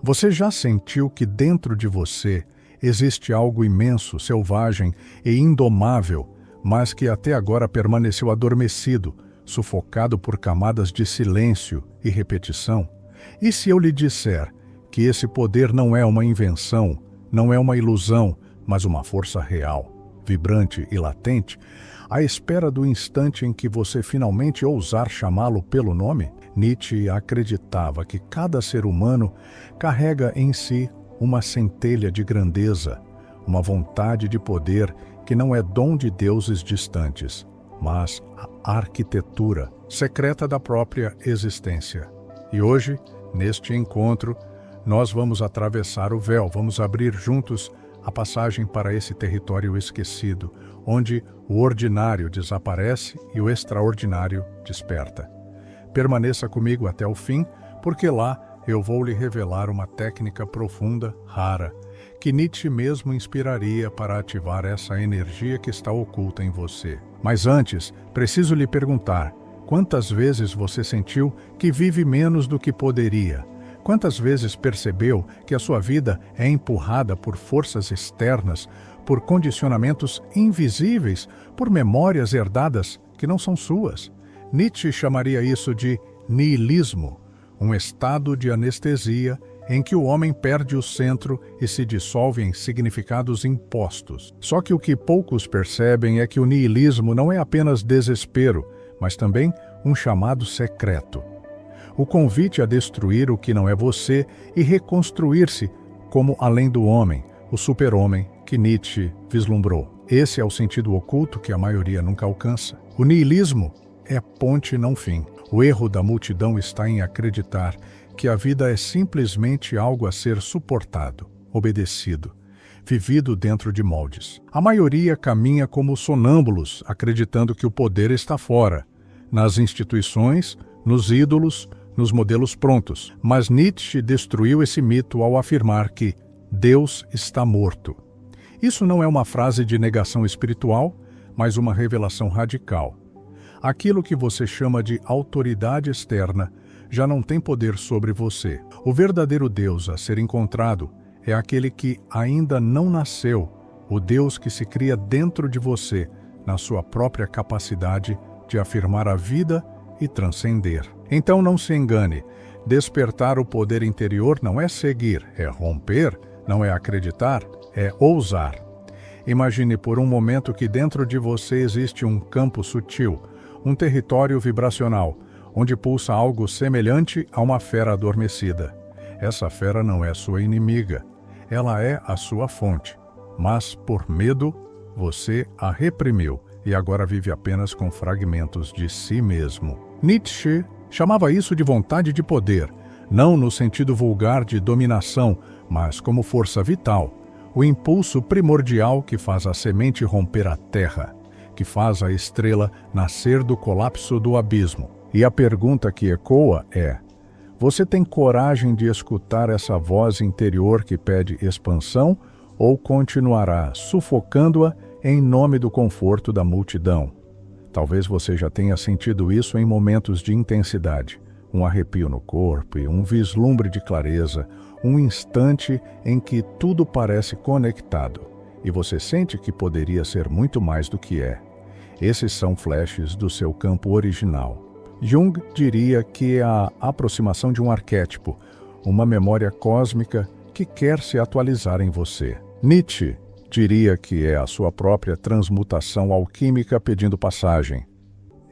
Você já sentiu que dentro de você existe algo imenso, selvagem e indomável, mas que até agora permaneceu adormecido, sufocado por camadas de silêncio e repetição? E se eu lhe disser que esse poder não é uma invenção, não é uma ilusão, mas uma força real, vibrante e latente, à espera do instante em que você finalmente ousar chamá-lo pelo nome? Nietzsche acreditava que cada ser humano carrega em si uma centelha de grandeza, uma vontade de poder que não é dom de deuses distantes, mas a arquitetura secreta da própria existência. E hoje, neste encontro, nós vamos atravessar o véu, vamos abrir juntos a passagem para esse território esquecido, onde o ordinário desaparece e o extraordinário desperta. Permaneça comigo até o fim, porque lá eu vou lhe revelar uma técnica profunda, rara, que Nietzsche mesmo inspiraria para ativar essa energia que está oculta em você. Mas antes, preciso lhe perguntar, quantas vezes você sentiu que vive menos do que poderia? Quantas vezes percebeu que a sua vida é empurrada por forças externas, por condicionamentos invisíveis, por memórias herdadas que não são suas? Nietzsche chamaria isso de niilismo, um estado de anestesia em que o homem perde o centro e se dissolve em significados impostos. Só que o que poucos percebem é que o niilismo não é apenas desespero, mas também um chamado secreto. O convite a destruir o que não é você e reconstruir-se como além do homem, o super-homem que Nietzsche vislumbrou. Esse é o sentido oculto que a maioria nunca alcança. O niilismo é ponte não fim. O erro da multidão está em acreditar que a vida é simplesmente algo a ser suportado, obedecido, vivido dentro de moldes. A maioria caminha como sonâmbulos, acreditando que o poder está fora, nas instituições, nos ídolos, nos modelos prontos. Mas Nietzsche destruiu esse mito ao afirmar que Deus está morto. Isso não é uma frase de negação espiritual, mas uma revelação radical. Aquilo que você chama de autoridade externa já não tem poder sobre você. O verdadeiro Deus a ser encontrado é aquele que ainda não nasceu, o Deus que se cria dentro de você, na sua própria capacidade de afirmar a vida e transcender. Então não se engane, despertar o poder interior não é seguir, é romper, não é acreditar, é ousar. Imagine por um momento que dentro de você existe um campo sutil, um território vibracional, onde pulsa algo semelhante a uma fera adormecida. Essa fera não é sua inimiga, ela é a sua fonte. Mas, por medo, você a reprimiu e agora vive apenas com fragmentos de si mesmo. Nietzsche chamava isso de vontade de poder, não no sentido vulgar de dominação, mas como força vital, o impulso primordial que faz a semente romper a terra, que faz a estrela nascer do colapso do abismo. E a pergunta que ecoa é: você tem coragem de escutar essa voz interior que pede expansão ou continuará sufocando-a em nome do conforto da multidão? Talvez você já tenha sentido isso em momentos de intensidade, um arrepio no corpo e um vislumbre de clareza, um instante em que tudo parece conectado e você sente que poderia ser muito mais do que é. Esses são flashes do seu campo original. Jung diria que é a aproximação de um arquétipo, uma memória cósmica que quer se atualizar em você. Nietzsche diria que é a sua própria transmutação alquímica pedindo passagem.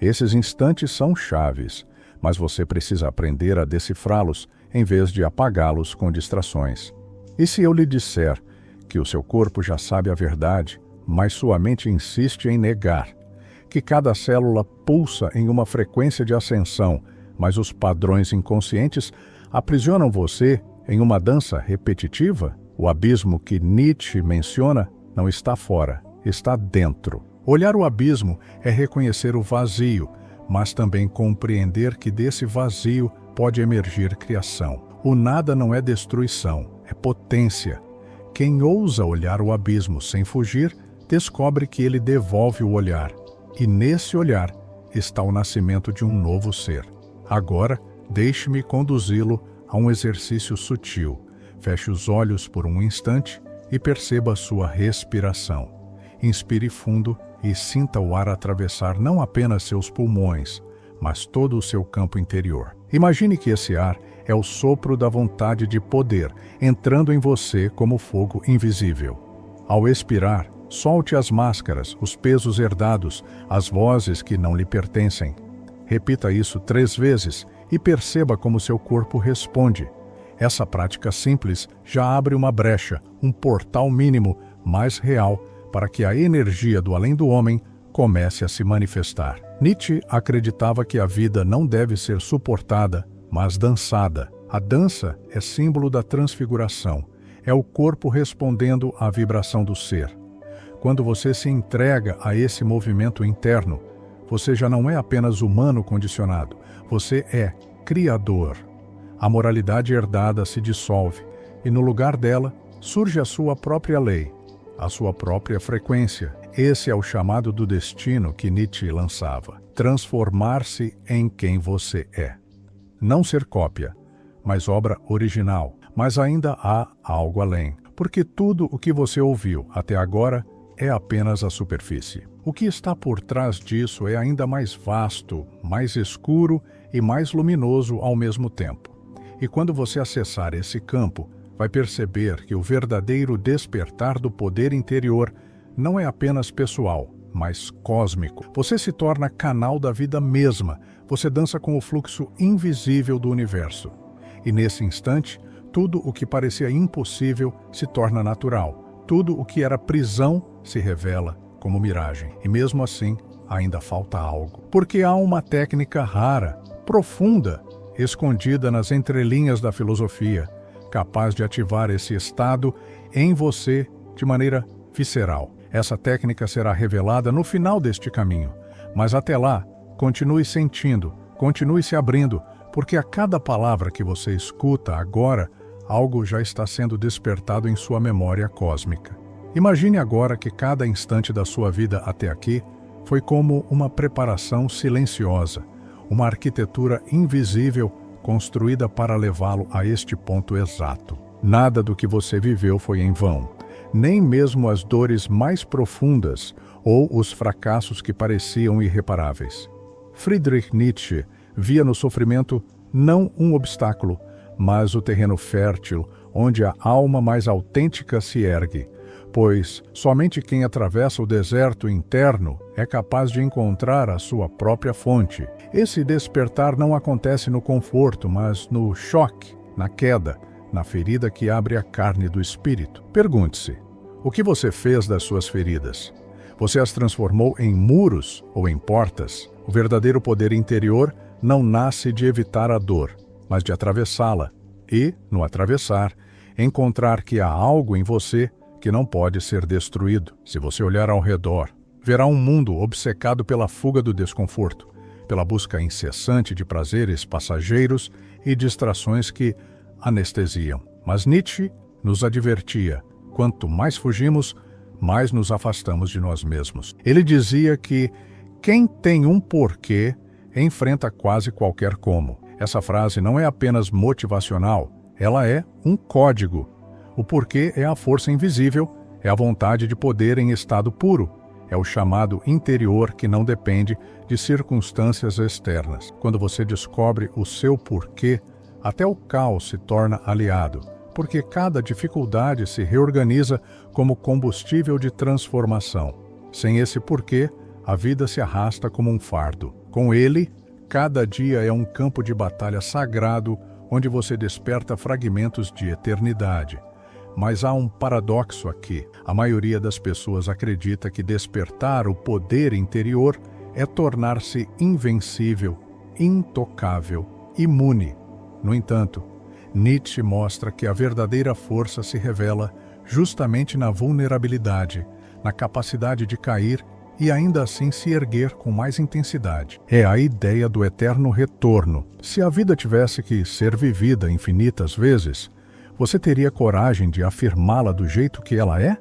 Esses instantes são chaves, mas você precisa aprender a decifrá-los em vez de apagá-los com distrações. E se eu lhe disser que o seu corpo já sabe a verdade, mas sua mente insiste em negar? Que cada célula pulsa em uma frequência de ascensão, mas os padrões inconscientes aprisionam você em uma dança repetitiva? O abismo que Nietzsche menciona não está fora, está dentro. Olhar o abismo é reconhecer o vazio, mas também compreender que desse vazio pode emergir criação. O nada não é destruição, é potência. Quem ousa olhar o abismo sem fugir, descobre que ele devolve o olhar. E nesse olhar está o nascimento de um novo ser. Agora, deixe-me conduzi-lo a um exercício sutil. Feche os olhos por um instante e perceba sua respiração. Inspire fundo e sinta o ar atravessar não apenas seus pulmões, mas todo o seu campo interior. Imagine que esse ar é o sopro da vontade de poder, entrando em você como fogo invisível. Ao expirar, solte as máscaras, os pesos herdados, as vozes que não lhe pertencem. Repita isso 3 vezes e perceba como seu corpo responde. Essa prática simples já abre uma brecha, um portal mínimo, mais real, para que a energia do além do homem comece a se manifestar. Nietzsche acreditava que a vida não deve ser suportada, mas dançada. A dança é símbolo da transfiguração. É o corpo respondendo à vibração do ser. Quando você se entrega a esse movimento interno, você já não é apenas humano condicionado, você é criador. A moralidade herdada se dissolve e no lugar dela surge a sua própria lei, a sua própria frequência. Esse é o chamado do destino que Nietzsche lançava. Transformar-se em quem você é. Não ser cópia, mas obra original. Mas ainda há algo além, porque tudo o que você ouviu até agora é apenas a superfície. O que está por trás disso é ainda mais vasto, mais escuro e mais luminoso ao mesmo tempo. E quando você acessar esse campo, vai perceber que o verdadeiro despertar do poder interior não é apenas pessoal, mas cósmico. Você se torna canal da vida mesma, você dança com o fluxo invisível do universo. E nesse instante, tudo o que parecia impossível se torna natural. Tudo o que era prisão se revela como miragem. E mesmo assim, ainda falta algo. Porque há uma técnica rara, profunda, escondida nas entrelinhas da filosofia, capaz de ativar esse estado em você de maneira visceral. Essa técnica será revelada no final deste caminho, mas até lá, continue sentindo, continue se abrindo, porque a cada palavra que você escuta agora, algo já está sendo despertado em sua memória cósmica. Imagine agora que cada instante da sua vida até aqui foi como uma preparação silenciosa, uma arquitetura invisível construída para levá-lo a este ponto exato. Nada do que você viveu foi em vão, nem mesmo as dores mais profundas ou os fracassos que pareciam irreparáveis. Friedrich Nietzsche via no sofrimento não um obstáculo, mas o terreno fértil onde a alma mais autêntica se ergue, pois somente quem atravessa o deserto interno é capaz de encontrar a sua própria fonte. Esse despertar não acontece no conforto, mas no choque, na queda, na ferida que abre a carne do espírito. Pergunte-se, o que você fez das suas feridas? Você as transformou em muros ou em portas? O verdadeiro poder interior não nasce de evitar a dor, mas de atravessá-la e, no atravessar, encontrar que há algo em você que não pode ser destruído. Se você olhar ao redor, verá um mundo obcecado pela fuga do desconforto, pela busca incessante de prazeres passageiros e distrações que anestesiam. Mas Nietzsche nos advertia: quanto mais fugimos, mais nos afastamos de nós mesmos. Ele dizia que quem tem um porquê enfrenta quase qualquer como. Essa frase não é apenas motivacional, ela é um código. O porquê é a força invisível, é a vontade de poder em estado puro, é o chamado interior que não depende de circunstâncias externas. Quando você descobre o seu porquê, até o caos se torna aliado, porque cada dificuldade se reorganiza como combustível de transformação. Sem esse porquê, a vida se arrasta como um fardo. Com ele, cada dia é um campo de batalha sagrado onde você desperta fragmentos de eternidade. Mas há um paradoxo aqui. A maioria das pessoas acredita que despertar o poder interior é tornar-se invencível, intocável, imune. No entanto, Nietzsche mostra que a verdadeira força se revela justamente na vulnerabilidade, na capacidade de cair e ainda assim se erguer com mais intensidade. É a ideia do eterno retorno. Se a vida tivesse que ser vivida infinitas vezes, você teria coragem de afirmá-la do jeito que ela é?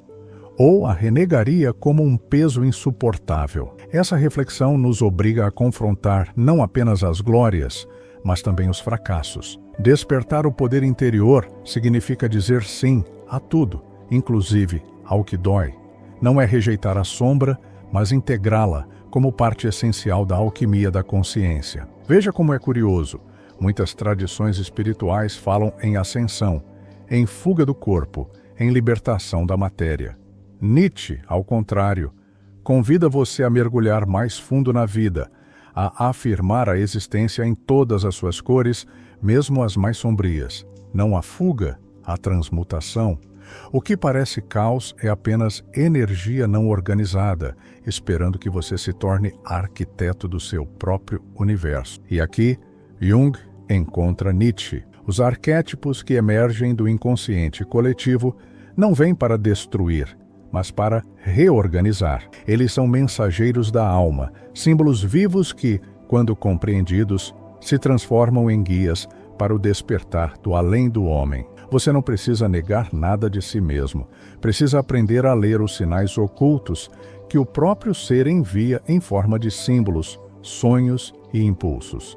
Ou a renegaria como um peso insuportável? Essa reflexão nos obriga a confrontar não apenas as glórias, mas também os fracassos, Despertar o poder interior significa dizer sim a tudo, inclusive ao que dói. Não é rejeitar a sombra, mas integrá-la como parte essencial da alquimia da consciência. Veja como é curioso. Muitas tradições espirituais falam em ascensão, em fuga do corpo, em libertação da matéria. Nietzsche, ao contrário, convida você a mergulhar mais fundo na vida, a afirmar a existência em todas as suas cores, mesmo as mais sombrias. Não a fuga, a transmutação. O que parece caos é apenas energia não organizada, esperando que você se torne arquiteto do seu próprio universo. E aqui, Jung encontra Nietzsche. Os arquétipos que emergem do inconsciente coletivo não vêm para destruir, mas para reorganizar. Eles são mensageiros da alma, símbolos vivos que, quando compreendidos, se transformam em guias para o despertar do além do homem. Você não precisa negar nada de si mesmo. Precisa aprender a ler os sinais ocultos que o próprio ser envia em forma de símbolos, sonhos e impulsos.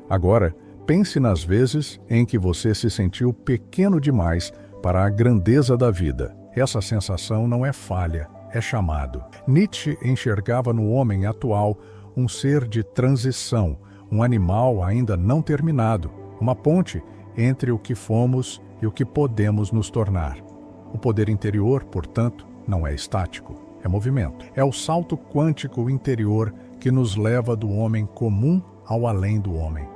Agora, pense nas vezes em que você se sentiu pequeno demais para a grandeza da vida. Essa sensação não é falha, é chamado. Nietzsche enxergava no homem atual um ser de transição, um animal ainda não terminado, uma ponte entre o que fomos e o que podemos nos tornar. O poder interior, portanto, não é estático, é movimento. É o salto quântico interior que nos leva do homem comum ao além do homem.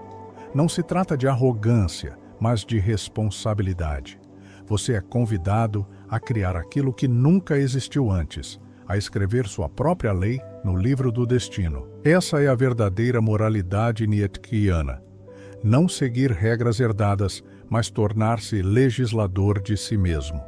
Não se trata de arrogância, mas de responsabilidade. Você é convidado a criar aquilo que nunca existiu antes, a escrever sua própria lei no livro do destino. Essa é a verdadeira moralidade nietzschiana. Não seguir regras herdadas, mas tornar-se legislador de si mesmo.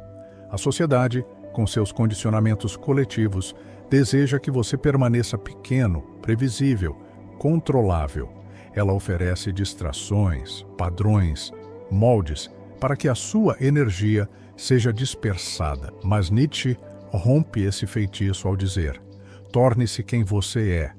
A sociedade, com seus condicionamentos coletivos, deseja que você permaneça pequeno, previsível, controlável. Ela oferece distrações, padrões, moldes, para que a sua energia seja dispersada. Mas Nietzsche rompe esse feitiço ao dizer: torne-se quem você é.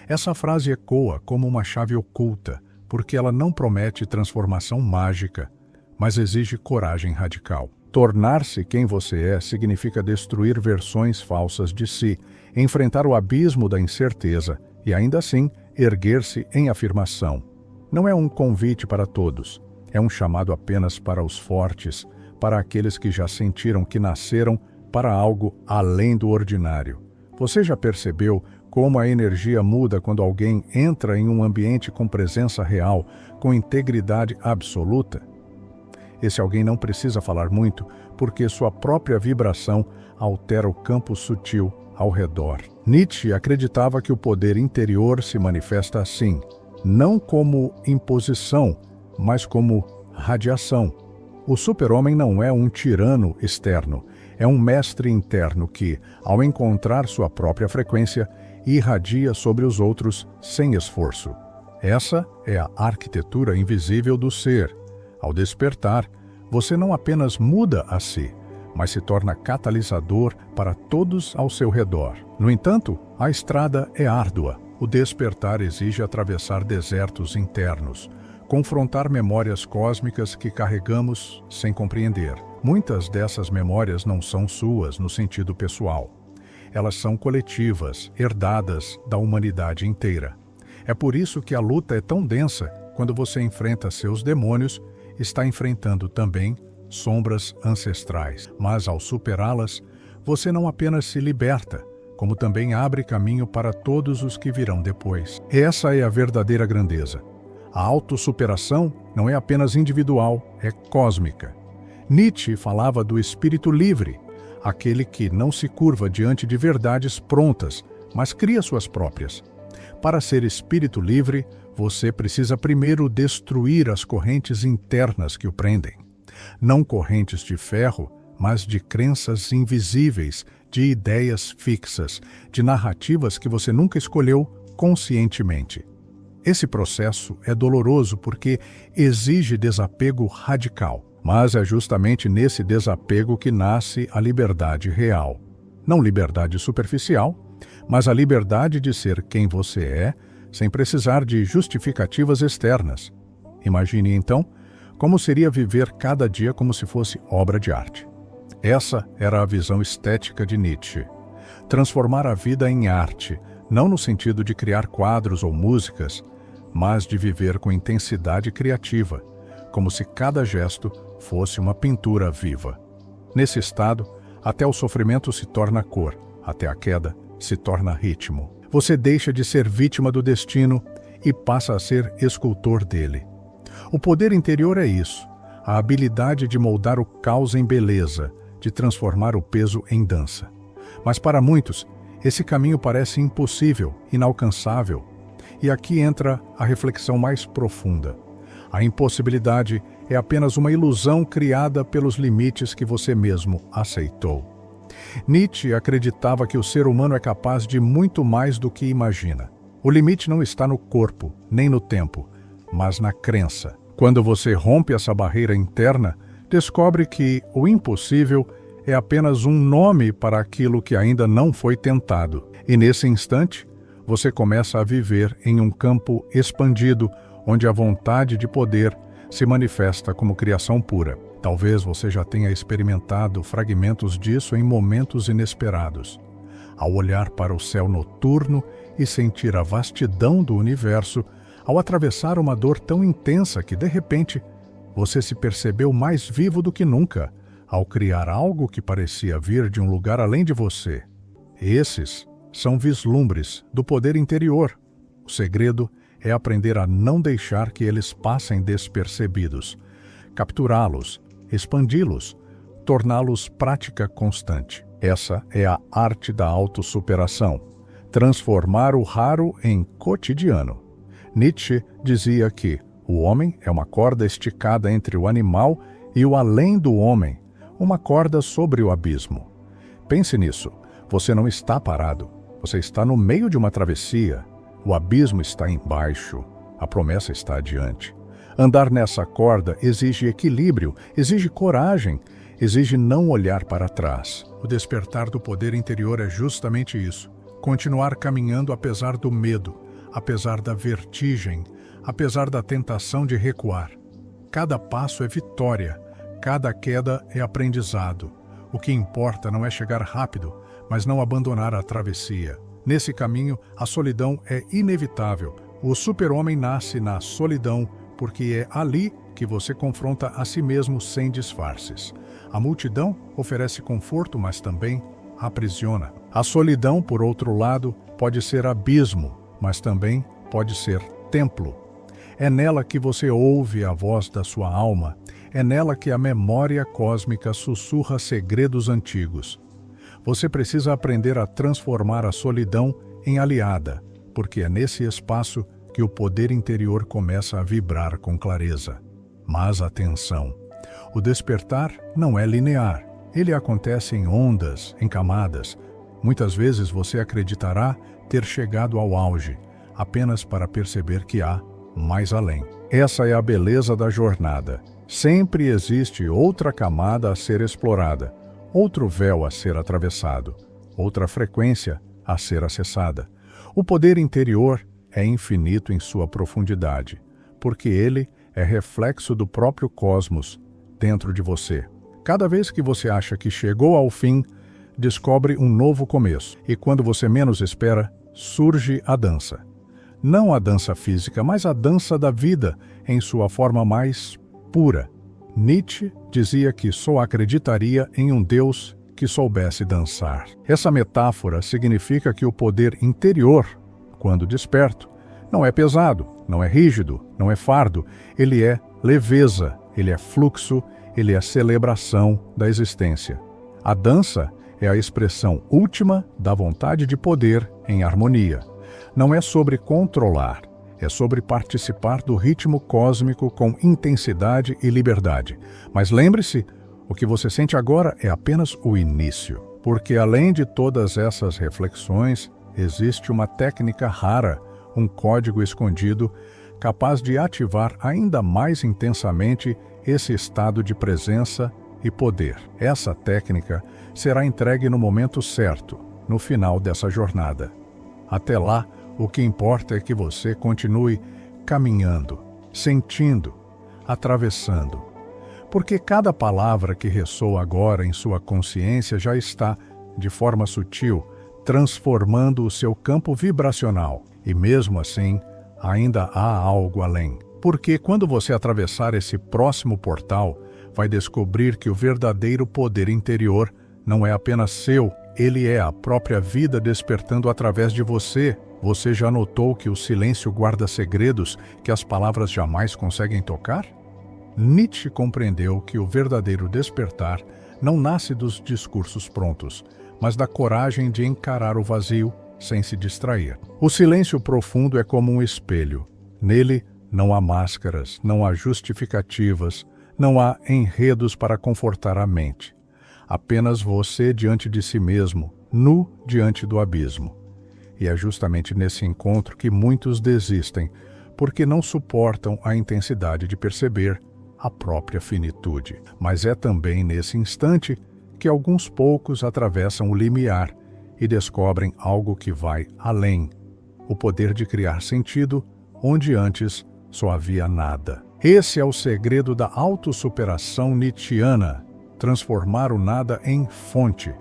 Essa frase ecoa como uma chave oculta, porque ela não promete transformação mágica, mas exige coragem radical. Tornar-se quem você é significa destruir versões falsas de si, enfrentar o abismo da incerteza e, ainda assim, erguer-se em afirmação. Não é um convite para todos, é um chamado apenas para os fortes, para aqueles que já sentiram que nasceram para algo além do ordinário. Você já percebeu como a energia muda quando alguém entra em um ambiente com presença real, com integridade absoluta? Esse alguém não precisa falar muito, porque sua própria vibração altera o campo sutil ao redor. Nietzsche acreditava que o poder interior se manifesta assim, não como imposição, mas como radiação. O super-homem não é um tirano externo, é um mestre interno que, ao encontrar sua própria frequência, irradia sobre os outros sem esforço. Essa é a arquitetura invisível do ser. Ao despertar, você não apenas muda a si, mas se torna catalisador para todos ao seu redor. No entanto, a estrada é árdua. O despertar exige atravessar desertos internos, confrontar memórias cósmicas que carregamos sem compreender. Muitas dessas memórias não são suas no sentido pessoal. Elas são coletivas, herdadas da humanidade inteira. É por isso que a luta é tão densa. Quando você enfrenta seus demônios, está enfrentando também sombras ancestrais. Mas ao superá-las, você não apenas se liberta, como também abre caminho para todos os que virão depois. Essa é a verdadeira grandeza. A autossuperação não é apenas individual, é cósmica. Nietzsche falava do espírito livre, aquele que não se curva diante de verdades prontas, mas cria suas próprias. Para ser espírito livre, você precisa primeiro destruir as correntes internas que o prendem. Não correntes de ferro, mas de crenças invisíveis, de ideias fixas, de narrativas que você nunca escolheu conscientemente. Esse processo é doloroso porque exige desapego radical. Mas é justamente nesse desapego que nasce a liberdade real. Não liberdade superficial, mas a liberdade de ser quem você é, sem precisar de justificativas externas. Imagine, então, Como seria viver cada dia como se fosse obra de arte? Essa era a visão estética de Nietzsche. Transformar a vida em arte, não no sentido de criar quadros ou músicas, mas de viver com intensidade criativa, como se cada gesto fosse uma pintura viva. Nesse estado, até o sofrimento se torna cor, até a queda se torna ritmo. Você deixa de ser vítima do destino e passa a ser escultor dele. O poder interior é isso, a habilidade de moldar o caos em beleza, de transformar o peso em dança. Mas para muitos, esse caminho parece impossível, inalcançável. E aqui entra a reflexão mais profunda. A impossibilidade é apenas uma ilusão criada pelos limites que você mesmo aceitou. Nietzsche acreditava que o ser humano é capaz de muito mais do que imagina. O limite não está no corpo, nem no tempo, mas na crença. Quando você rompe essa barreira interna, descobre que o impossível é apenas um nome para aquilo que ainda não foi tentado. E nesse instante, você começa a viver em um campo expandido, onde a vontade de poder se manifesta como criação pura. Talvez você já tenha experimentado fragmentos disso em momentos inesperados. Ao olhar para o céu noturno e sentir a vastidão do universo, ao atravessar uma dor tão intensa que, de repente, você se percebeu mais vivo do que nunca, ao criar algo que parecia vir de um lugar além de você. Esses são vislumbres do poder interior. O segredo é aprender a não deixar que eles passem despercebidos, capturá-los, expandi-los, torná-los prática constante. Essa é a arte da autossuperação, transformar o raro em cotidiano. Nietzsche dizia que o homem é uma corda esticada entre o animal e o além do homem, uma corda sobre o abismo. Pense nisso, você não está parado, você está no meio de uma travessia, o abismo está embaixo, a promessa está adiante. Andar nessa corda exige equilíbrio, exige coragem, exige não olhar para trás. O despertar do poder interior é justamente isso, continuar caminhando apesar do medo, apesar da vertigem, apesar da tentação de recuar. Cada passo é vitória, cada queda é aprendizado. O que importa não é chegar rápido, mas não abandonar a travessia. Nesse caminho, a solidão é inevitável. O super-homem nasce na solidão, porque é ali que você confronta a si mesmo sem disfarces. A multidão oferece conforto, mas também aprisiona. A solidão, por outro lado, pode ser abismo, mas também pode ser templo. É nela que você ouve a voz da sua alma, é nela que a memória cósmica sussurra segredos antigos. Você precisa aprender a transformar a solidão em aliada, porque é nesse espaço que o poder interior começa a vibrar com clareza. Mas atenção, o despertar não é linear. Ele acontece em ondas, em camadas. Muitas vezes você acreditará ter chegado ao auge, apenas para perceber que há mais além. Essa é a beleza da jornada. Sempre existe outra camada a ser explorada, outro véu a ser atravessado, outra frequência a ser acessada. O poder interior é infinito em sua profundidade, porque ele é reflexo do próprio cosmos dentro de você. Cada vez que você acha que chegou ao fim, descobre um novo começo. E quando você menos espera, surge a dança. Não a dança física, mas a dança da vida em sua forma mais pura. Nietzsche dizia que só acreditaria em um Deus que soubesse dançar. Essa metáfora significa que o poder interior, quando desperto, não é pesado, não é rígido, não é fardo. Ele é leveza, ele é fluxo, ele é celebração da existência. A dança é a expressão última da vontade de poder em harmonia. Não é sobre controlar, é sobre participar do ritmo cósmico com intensidade e liberdade. Mas lembre-se, o que você sente agora é apenas o início, porque além de todas essas reflexões, existe uma técnica rara, um código escondido, capaz de ativar ainda mais intensamente esse estado de presença e poder. Essa técnica será entregue no momento certo, no final dessa jornada. Até lá, o que importa é que você continue caminhando, sentindo, atravessando. Porque cada palavra que ressoa agora em sua consciência já está, de forma sutil, transformando o seu campo vibracional. E mesmo assim, ainda há algo além. Porque quando você atravessar esse próximo portal, vai descobrir que o verdadeiro poder interior não é apenas seu, ele é a própria vida despertando através de você. Você já notou que o silêncio guarda segredos que as palavras jamais conseguem tocar? Nietzsche compreendeu que o verdadeiro despertar não nasce dos discursos prontos, mas da coragem de encarar o vazio sem se distrair. O silêncio profundo é como um espelho. Nele não há máscaras, não há justificativas, não há enredos para confortar a mente. Apenas você diante de si mesmo, nu diante do abismo. E é justamente nesse encontro que muitos desistem, porque não suportam a intensidade de perceber a própria finitude. Mas é também nesse instante que alguns poucos atravessam o limiar e descobrem algo que vai além, o poder de criar sentido onde antes só havia nada. Esse é o segredo da autossuperação nietzschiana, transformar o nada em fonte.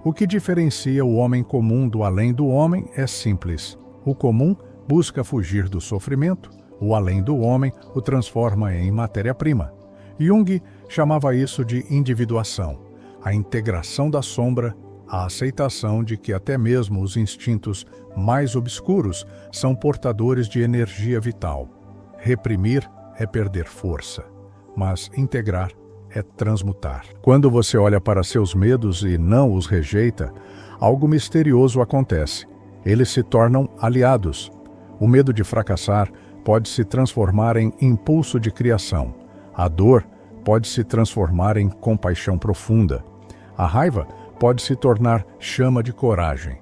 O que diferencia o homem comum do além do homem é simples. O comum busca fugir do sofrimento, o além do homem o transforma em matéria-prima. Jung chamava isso de individuação, a integração da sombra, a aceitação de que até mesmo os instintos mais obscuros são portadores de energia vital. Reprimir é perder força, mas integrar é transmutar. Quando você olha para seus medos e não os rejeita, algo misterioso acontece. Eles se tornam aliados. O medo de fracassar pode se transformar em impulso de criação. A dor pode se transformar em compaixão profunda. A raiva pode se tornar chama de coragem.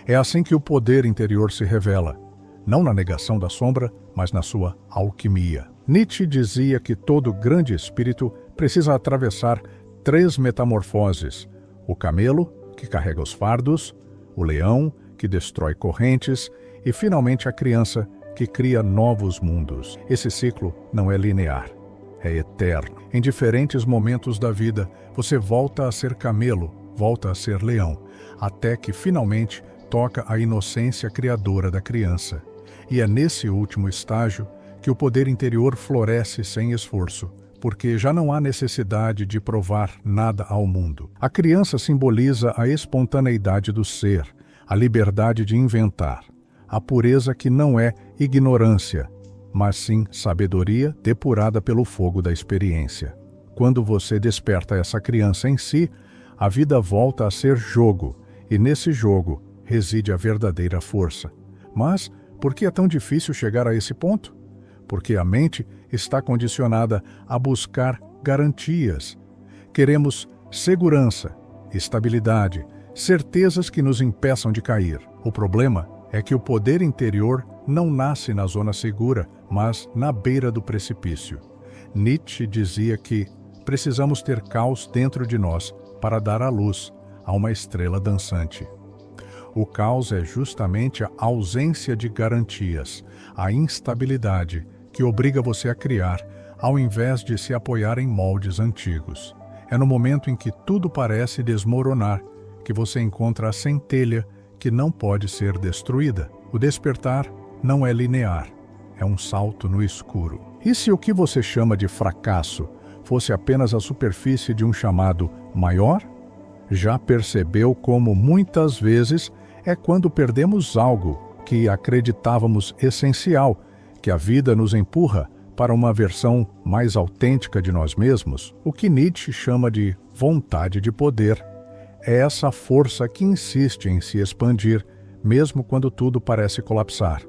É assim que o poder interior se revela, não na negação da sombra, mas na sua alquimia. Nietzsche dizia que todo grande espírito precisa atravessar 3 metamorfoses: o camelo, que carrega os fardos, o leão, que destrói correntes, e finalmente a criança, que cria novos mundos. Esse ciclo não é linear, é eterno. Em diferentes momentos da vida, você volta a ser camelo, volta a ser leão, até que finalmente toca a inocência criadora da criança. E é nesse último estágio que o poder interior floresce sem esforço, porque já não há necessidade de provar nada ao mundo. A criança simboliza a espontaneidade do ser, a liberdade de inventar, a pureza que não é ignorância, mas sim sabedoria depurada pelo fogo da experiência. Quando você desperta essa criança em si, a vida volta a ser jogo, e nesse jogo reside a verdadeira força. Mas por que é tão difícil chegar a esse ponto? Porque a mente está condicionada a buscar garantias. Queremos segurança, estabilidade, certezas que nos impeçam de cair. O problema é que o poder interior não nasce na zona segura, mas na beira do precipício. Nietzsche dizia que precisamos ter caos dentro de nós para dar à luz a uma estrela dançante. O caos é justamente a ausência de garantias, a instabilidade que obriga você a criar, ao invés de se apoiar em moldes antigos. É no momento em que tudo parece desmoronar que você encontra a centelha que não pode ser destruída. O despertar não é linear, é um salto no escuro. E se o que você chama de fracasso fosse apenas a superfície de um chamado maior? Já percebeu como muitas vezes é quando perdemos algo que acreditávamos essencial, que a vida nos empurra para uma versão mais autêntica de nós mesmos? O que Nietzsche chama de vontade de poder é essa força que insiste em se expandir, mesmo quando tudo parece colapsar.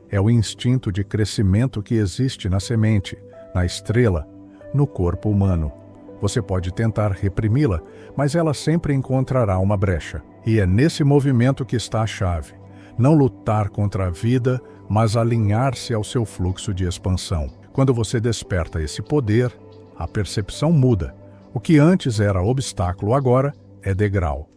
É o instinto de crescimento que existe na semente, na estrela, no corpo humano. Você pode tentar reprimi-la, mas ela sempre encontrará uma brecha. E é nesse movimento que está a chave. Não lutar contra a vida, mas alinhar-se ao seu fluxo de expansão. Quando você desperta esse poder, a percepção muda. O que antes era obstáculo agora é degrau.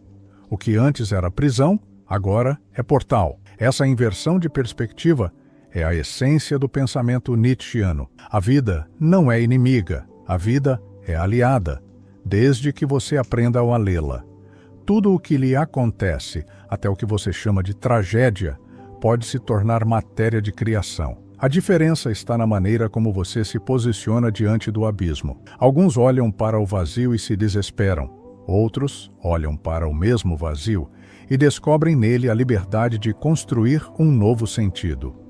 O que antes era prisão, agora é portal. Essa inversão de perspectiva É a essência do pensamento nietzschiano. A vida não é inimiga, a vida é aliada, desde que você aprenda a lê-la. Tudo o que lhe acontece, até o que você chama de tragédia, pode se tornar matéria de criação. A diferença está na maneira como você se posiciona diante do abismo. Alguns olham para o vazio e se desesperam. Outros olham para o mesmo vazio e descobrem nele a liberdade de construir um novo sentido.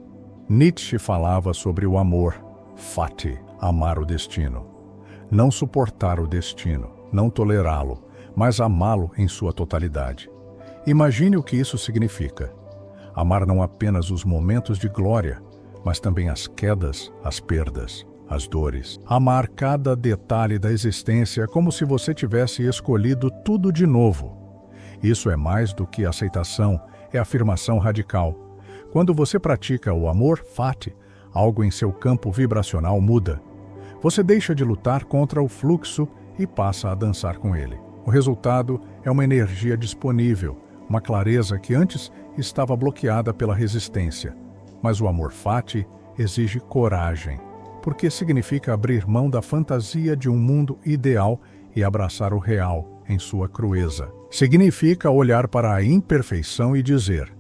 Nietzsche falava sobre o amor, fati, amar o destino. Não suportar o destino, não tolerá-lo, mas amá-lo em sua totalidade. Imagine o que isso significa. Amar não apenas os momentos de glória, mas também as quedas, as perdas, as dores. Amar cada detalhe da existência como se você tivesse escolhido tudo de novo. Isso é mais do que aceitação, é afirmação radical. Quando você pratica o amor fati, algo em seu campo vibracional muda. Você deixa de lutar contra o fluxo e passa a dançar com ele. O resultado é uma energia disponível, uma clareza que antes estava bloqueada pela resistência. Mas o amor fati exige coragem, porque significa abrir mão da fantasia de um mundo ideal e abraçar o real em sua crueza. Significa olhar para a imperfeição e dizer: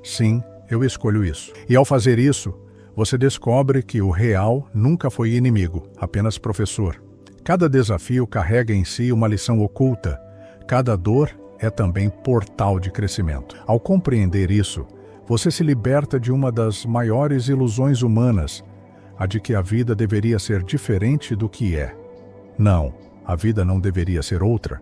sim, eu escolho isso. E ao fazer isso, você descobre que o real nunca foi inimigo, apenas professor. Cada desafio carrega em si uma lição oculta. Cada dor é também portal de crescimento. Ao compreender isso, você se liberta de uma das maiores ilusões humanas, a de que a vida deveria ser diferente do que é. Não, a vida não deveria ser outra.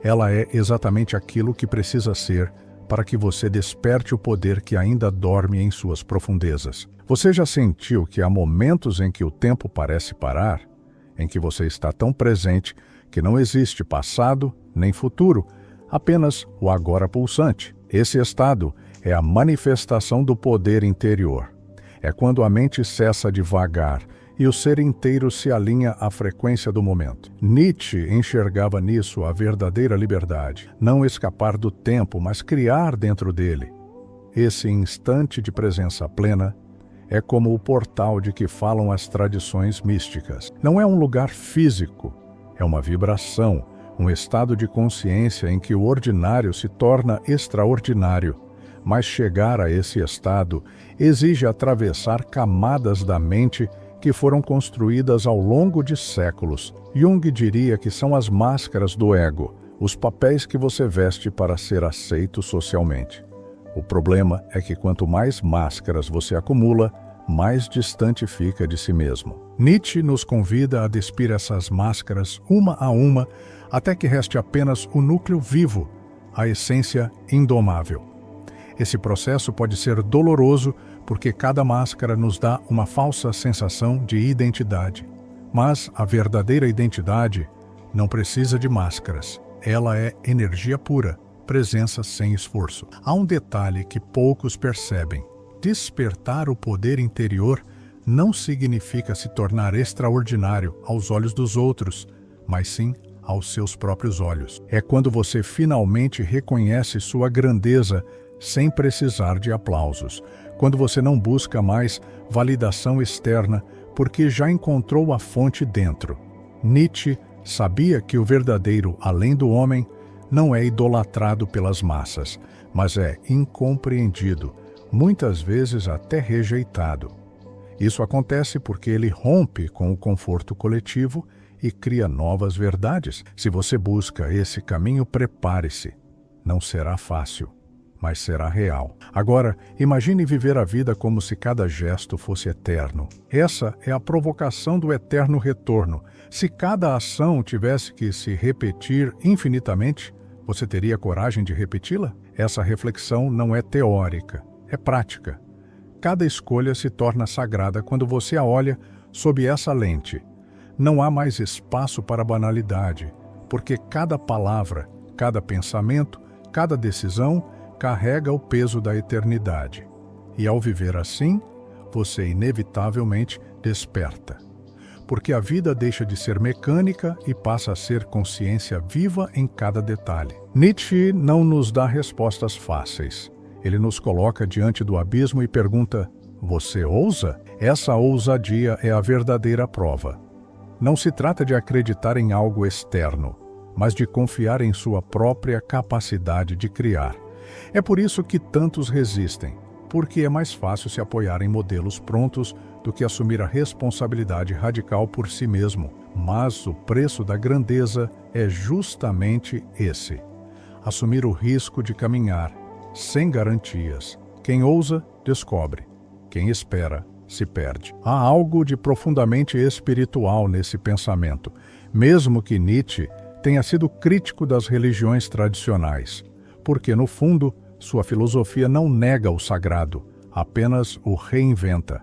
Ela é exatamente aquilo que precisa ser para que você desperte o poder que ainda dorme em suas profundezas. Você já sentiu que há momentos em que o tempo parece parar? Em que você está tão presente que não existe passado nem futuro, apenas o agora pulsante. Esse estado é a manifestação do poder interior. É quando a mente cessa de vagar e o ser inteiro se alinha à frequência do momento. Nietzsche enxergava nisso a verdadeira liberdade. Não escapar do tempo, mas criar dentro dele. Esse instante de presença plena é como o portal de que falam as tradições místicas. Não é um lugar físico, é uma vibração, um estado de consciência em que o ordinário se torna extraordinário. Mas chegar a esse estado exige atravessar camadas da mente que foram construídas ao longo de séculos. Jung diria que são as máscaras do ego, os papéis que você veste para ser aceito socialmente. O problema é que quanto mais máscaras você acumula, mais distante fica de si mesmo. Nietzsche nos convida a despir essas máscaras uma a uma, até que reste apenas o núcleo vivo, a essência indomável. Esse processo pode ser doloroso porque cada máscara nos dá uma falsa sensação de identidade. Mas a verdadeira identidade não precisa de máscaras. Ela é energia pura, presença sem esforço. Há um detalhe que poucos percebem. Despertar o poder interior não significa se tornar extraordinário aos olhos dos outros, mas sim aos seus próprios olhos. É quando você finalmente reconhece sua grandeza sem precisar de aplausos, quando você não busca mais validação externa porque já encontrou a fonte dentro. Nietzsche sabia que o verdadeiro além do homem não é idolatrado pelas massas, mas é incompreendido, muitas vezes até rejeitado. Isso acontece porque ele rompe com o conforto coletivo e cria novas verdades. Se você busca esse caminho, prepare-se. Não será fácil, mas será real. Agora, imagine viver a vida como se cada gesto fosse eterno. Essa é a provocação do eterno retorno. Se cada ação tivesse que se repetir infinitamente, você teria coragem de repeti-la? Essa reflexão não é teórica, é prática. Cada escolha se torna sagrada quando você a olha sob essa lente. Não há mais espaço para banalidade, porque cada palavra, cada pensamento, cada decisão carrega o peso da eternidade. E ao viver assim, você inevitavelmente desperta. Porque a vida deixa de ser mecânica e passa a ser consciência viva em cada detalhe. Nietzsche não nos dá respostas fáceis. Ele nos coloca diante do abismo e pergunta: Você ousa? Essa ousadia é a verdadeira prova. Não se trata de acreditar em algo externo, mas de confiar em sua própria capacidade de criar. É por isso que tantos resistem, porque é mais fácil se apoiar em modelos prontos do que assumir a responsabilidade radical por si mesmo. Mas o preço da grandeza é justamente esse: assumir o risco de caminhar sem garantias. Quem ousa, descobre. Quem espera, se perde. Há algo de profundamente espiritual nesse pensamento, mesmo que Nietzsche tenha sido crítico das religiões tradicionais, porque, no fundo, sua filosofia não nega o sagrado, apenas o reinventa.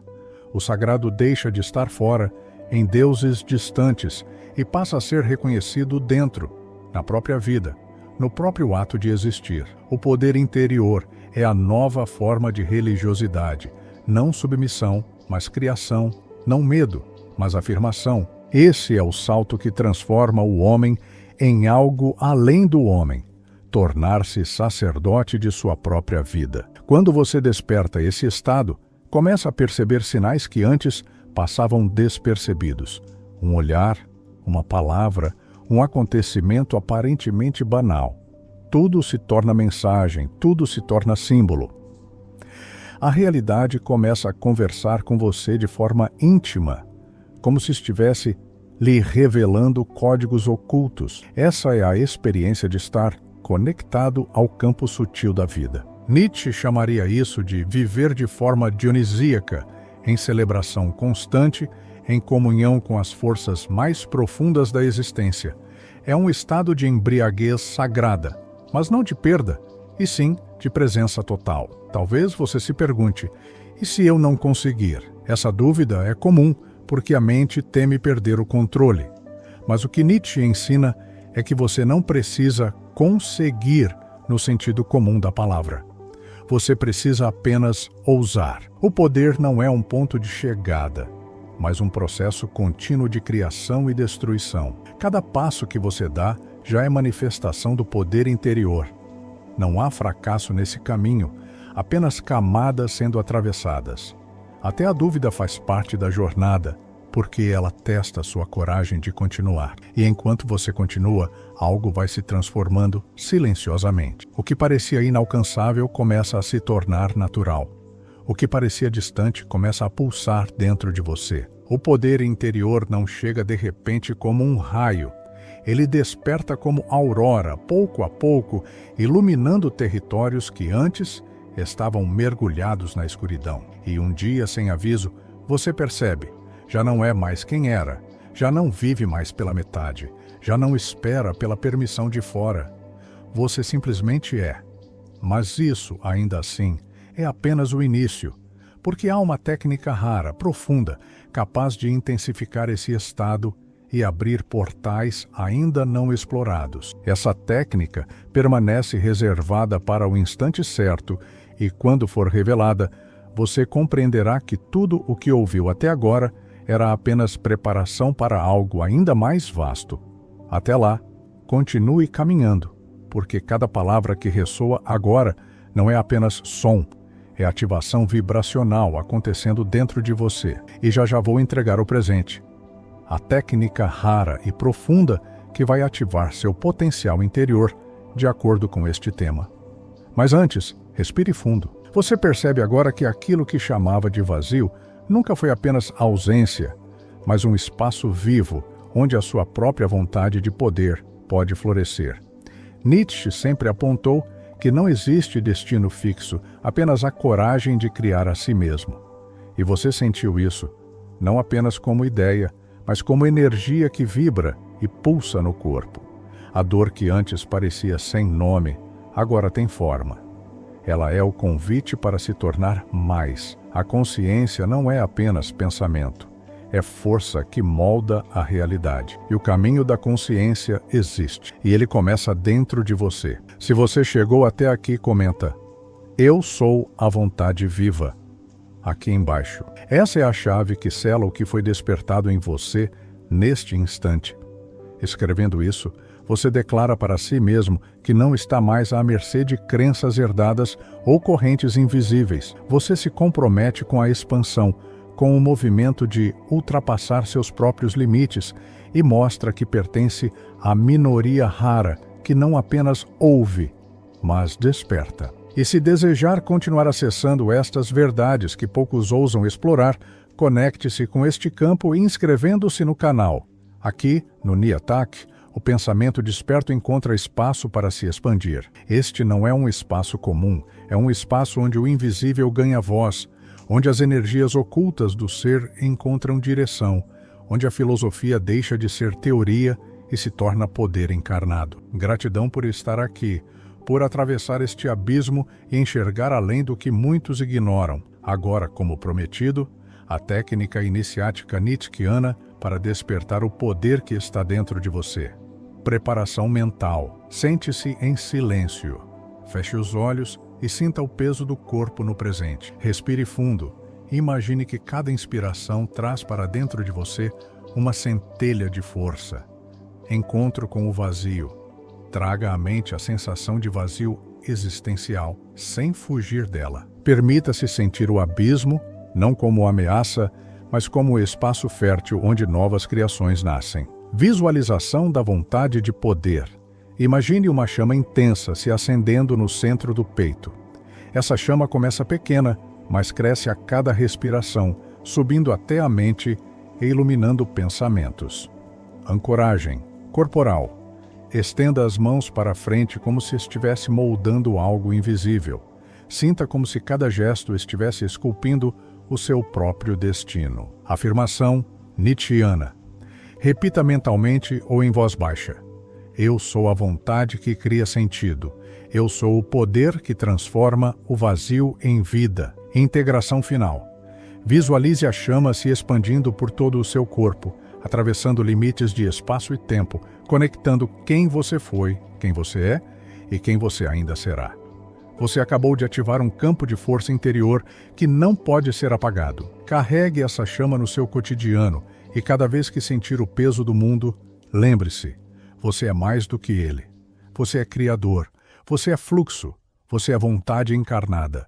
O sagrado deixa de estar fora, em deuses distantes, e passa a ser reconhecido dentro, na própria vida, no próprio ato de existir. O poder interior é a nova forma de religiosidade, não submissão, mas criação, não medo, mas afirmação. Esse é o salto que transforma o homem em algo além do homem, tornar-se sacerdote de sua própria vida. Quando você desperta esse estado, começa a perceber sinais que antes passavam despercebidos. Um olhar, uma palavra, um acontecimento aparentemente banal. Tudo se torna mensagem, tudo se torna símbolo. A realidade começa a conversar com você de forma íntima, como se estivesse lhe revelando códigos ocultos. Essa é a experiência de estar conectado ao campo sutil da vida. Nietzsche chamaria isso de viver de forma dionisíaca, em celebração constante, em comunhão com as forças mais profundas da existência. É um estado de embriaguez sagrada, mas não de perda, e sim de presença total. Talvez você se pergunte: e se eu não conseguir? Essa dúvida é comum, porque a mente teme perder o controle. Mas o que Nietzsche ensina é que você não precisa conseguir no sentido comum da palavra. Você precisa apenas ousar. O poder não é um ponto de chegada, mas um processo contínuo de criação e destruição. Cada passo que você dá já é manifestação do poder interior. Não há fracasso nesse caminho, apenas camadas sendo atravessadas. Até a dúvida faz parte da jornada, porque ela testa sua coragem de continuar. E enquanto você continua, algo vai se transformando silenciosamente. O que parecia inalcançável começa a se tornar natural. O que parecia distante começa a pulsar dentro de você. O poder interior não chega de repente como um raio. Ele desperta como aurora, pouco a pouco, iluminando territórios que antes estavam mergulhados na escuridão. E um dia, sem aviso, você percebe: já não é mais quem era, já não vive mais pela metade, já não espera pela permissão de fora. Você simplesmente é. Mas isso, ainda assim, é apenas o início, porque há uma técnica rara, profunda, capaz de intensificar esse estado e abrir portais ainda não explorados. Essa técnica permanece reservada para o instante certo e, quando for revelada, você compreenderá que tudo o que ouviu até agora era apenas preparação para algo ainda mais vasto. Até lá, continue caminhando, porque cada palavra que ressoa agora não é apenas som, é ativação vibracional acontecendo dentro de você. E já vou entregar o presente. A técnica rara e profunda que vai ativar seu potencial interior de acordo com este tema. Mas antes, respire fundo. Você percebe agora que aquilo que chamava de vazio nunca foi apenas ausência, mas um espaço vivo onde a sua própria vontade de poder pode florescer. Nietzsche sempre apontou que não existe destino fixo, apenas a coragem de criar a si mesmo. E você sentiu isso, não apenas como ideia, mas como energia que vibra e pulsa no corpo. A dor que antes parecia sem nome, agora tem forma. Ela é o convite para se tornar mais. A consciência não é apenas pensamento, é força que molda a realidade. E o caminho da consciência existe, e ele começa dentro de você. Se você chegou até aqui, comenta: eu sou a vontade viva. Aqui embaixo. Essa é a chave que sela o que foi despertado em você neste instante. Escrevendo isso, Você declara para si mesmo que não está mais à mercê de crenças herdadas ou correntes invisíveis. Você se compromete com a expansão, com o movimento de ultrapassar seus próprios limites e mostra que pertence à minoria rara que não apenas ouve, mas desperta. E se desejar continuar acessando estas verdades que poucos ousam explorar, conecte-se com este campo inscrevendo-se no canal. Aqui, no Niatak, o pensamento desperto encontra espaço para se expandir. Este não é um espaço comum, é um espaço onde o invisível ganha voz, onde as energias ocultas do ser encontram direção, onde a filosofia deixa de ser teoria e se torna poder encarnado. Gratidão por estar aqui, por atravessar este abismo e enxergar além do que muitos ignoram. Agora, como prometido, a técnica iniciática Nietzscheana para despertar o poder que está dentro de você. Preparação mental. Sente-se em silêncio. Feche os olhos e sinta o peso do corpo no presente. Respire fundo e imagine que cada inspiração traz para dentro de você uma centelha de força. Encontro com o vazio. Traga à mente a sensação de vazio existencial, sem fugir dela. Permita-se sentir o abismo, não como ameaça, mas como o espaço fértil onde novas criações nascem. Visualização da vontade de poder. Imagine uma chama intensa se acendendo no centro do peito. Essa chama começa pequena, mas cresce a cada respiração, subindo até a mente e iluminando pensamentos. Ancoragem corporal. Estenda as mãos para frente como se estivesse moldando algo invisível. Sinta como se cada gesto estivesse esculpindo o seu próprio destino. Afirmação Nietzscheana. Repita mentalmente ou em voz baixa. Eu sou a vontade que cria sentido. Eu sou o poder que transforma o vazio em vida. Integração final. Visualize a chama se expandindo por todo o seu corpo, atravessando limites de espaço e tempo, conectando quem você foi, quem você é e quem você ainda será. Você acabou de ativar um campo de força interior que não pode ser apagado. Carregue essa chama no seu cotidiano e cada vez que sentir o peso do mundo, lembre-se, você é mais do que ele. Você é criador, você é fluxo, você é vontade encarnada.